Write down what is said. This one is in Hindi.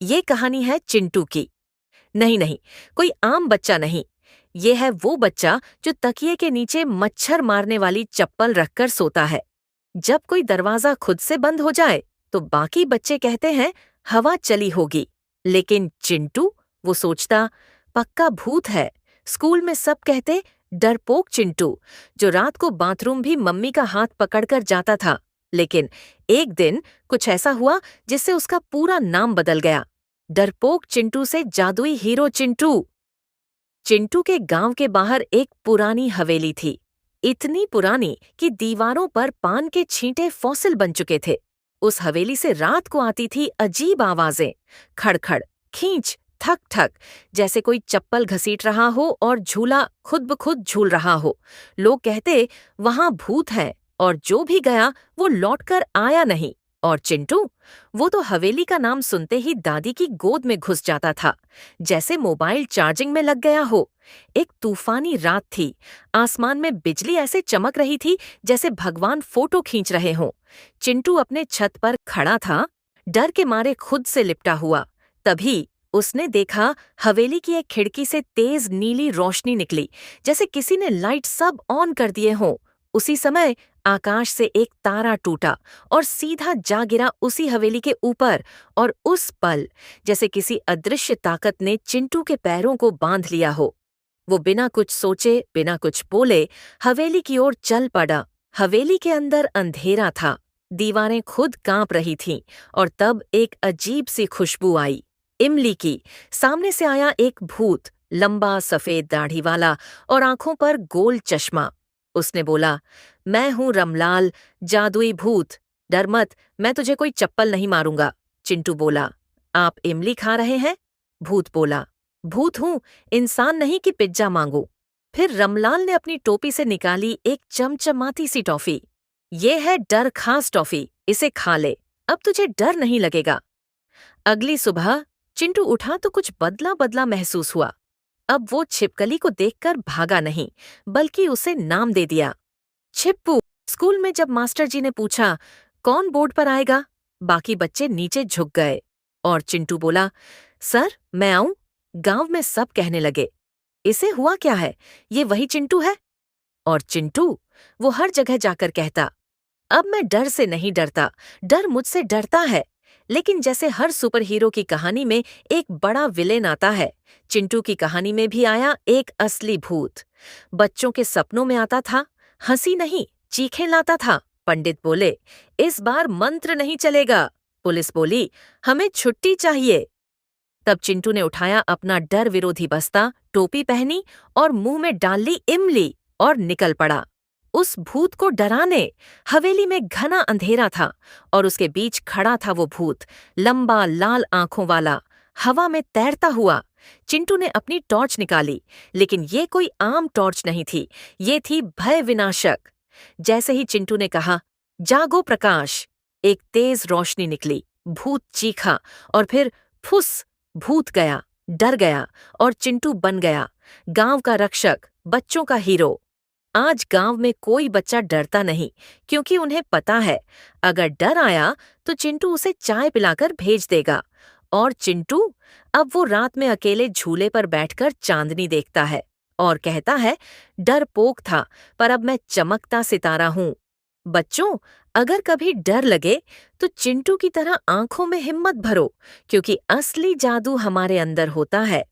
ये कहानी है चिंटू की। नहीं नहीं, कोई आम बच्चा नहीं। ये है वो बच्चा जो तकिए के नीचे मच्छर मारने वाली चप्पल रखकर सोता है। जब कोई दरवाजा खुद से बंद हो जाए तो बाकी बच्चे कहते हैं हवा चली होगी, लेकिन चिंटू, वो सोचता पक्का भूत है। स्कूल में सब कहते डरपोक चिंटू, जो रात को बाथरूम भी मम्मी का हाथ पकड़कर जाता था। लेकिन एक दिन कुछ ऐसा हुआ जिससे उसका पूरा नाम बदल गया। डरपोक चिंटू से जादुई हीरो चिंटू। चिंटू के गांव के बाहर एक पुरानी हवेली थी। इतनी पुरानी कि दीवारों पर पान के छींटे फॉसिल बन चुके थे। उस हवेली से रात को आती थी अजीब आवाजें, खड़खड़, खींच, ठक ठक, जैसे कोई चप्पल घसीट रहा हो और झूला खुद ब खुद झूल रहा हो। लोग कहते वहां भूत है, और जो भी गया वो लौटकर आया नहीं। और चिंटू, वो तो हवेली का नाम सुनते ही दादी की गोद में घुस जाता था, जैसे मोबाइल चार्जिंग में लग गया हो। एक तूफानी रात थी। आसमान में बिजली ऐसे चमक रही थी जैसे भगवान फोटो खींच रहे हों। चिंटू अपने छत पर खड़ा था, डर के मारे खुद से लिपटा हुआ। तभी उसने देखा हवेली की एक खिड़की से तेज नीली रोशनी निकली, जैसे किसी ने लाइट सब ऑन कर दिए हों। उसी समय आकाश से एक तारा टूटा और सीधा जा गिरा उसी हवेली के ऊपर। और उस पल जैसे किसी अदृश्य ताकत ने चिंटू के पैरों को बांध लिया हो। वो बिना कुछ सोचे, बिना कुछ बोले हवेली की ओर चल पड़ा। हवेली के अंदर अंधेरा था, दीवारें खुद कांप रही थीं, और तब एक अजीब सी खुशबू आई, इमली की। सामने से आया एक भूत, लंबा सफेद दाढ़ी वाला और आंखों पर गोल चश्मा। उसने बोला, मैं हूं रमलाल, जादुई भूत। डर मत, मैं तुझे कोई चप्पल नहीं मारूंगा। चिंटू बोला, आप इमली खा रहे हैं? भूत बोला, भूत हूं, इंसान नहीं कि पिज्जा मांगू। फिर रमलाल ने अपनी टोपी से निकाली एक चमचमाती सी टॉफी। ये है डर खास टॉफी, इसे खा ले, अब तुझे डर नहीं लगेगा। अगली सुबह चिंटू उठा तो कुछ बदला बदला महसूस हुआ। अब वो छिपकली को देखकर भागा नहीं, बल्कि उसे नाम दे दिया, छिप्पू। स्कूल में जब मास्टर जी ने पूछा कौन बोर्ड पर आएगा, बाकी बच्चे नीचे झुक गए और चिंटू बोला, सर मैं आऊं। गांव में सब कहने लगे, इसे हुआ क्या है, ये वही चिंटू है। और चिंटू, वो हर जगह जाकर कहता, अब मैं डर से नहीं डरता, डर मुझसे डरता है। लेकिन जैसे हर सुपर हीरो की कहानी में एक बड़ा विलेन आता है, चिंटू की कहानी में भी आया एक असली भूत। बच्चों के सपनों में आता था, हंसी नहीं चीखें लाता था। पंडित बोले, इस बार मंत्र नहीं चलेगा। पुलिस बोली, हमें छुट्टी चाहिए। तब चिंटू ने उठाया अपना डर विरोधी बस्ता, टोपी पहनी और मुंह में डाल ली इमली और निकल पड़ा उस भूत को डराने। हवेली में घना अंधेरा था और उसके बीच खड़ा था वो भूत, लंबा लाल आंखों वाला, हवा में तैरता हुआ। चिंटू ने अपनी टॉर्च निकाली, लेकिन ये कोई आम टॉर्च नहीं थी, ये थी भय विनाशक। जैसे ही चिंटू ने कहा, जागो प्रकाश, एक तेज रोशनी निकली। भूत चीखा और फिर फुस, भूत गया, डर गया और चिंटू बन गया गांव का रक्षक, बच्चों का हीरो। आज गांव में कोई बच्चा डरता नहीं, क्योंकि उन्हें पता है अगर डर आया तो चिंटू उसे चाय पिलाकर भेज देगा। और चिंटू, अब वो रात में अकेले झूले पर बैठकर चांदनी देखता है और कहता है, डरपोक था पर अब मैं चमकता सितारा हूं। बच्चों, अगर कभी डर लगे तो चिंटू की तरह आंखों में हिम्मत भरो, क्योंकि असली जादू हमारे अंदर होता है।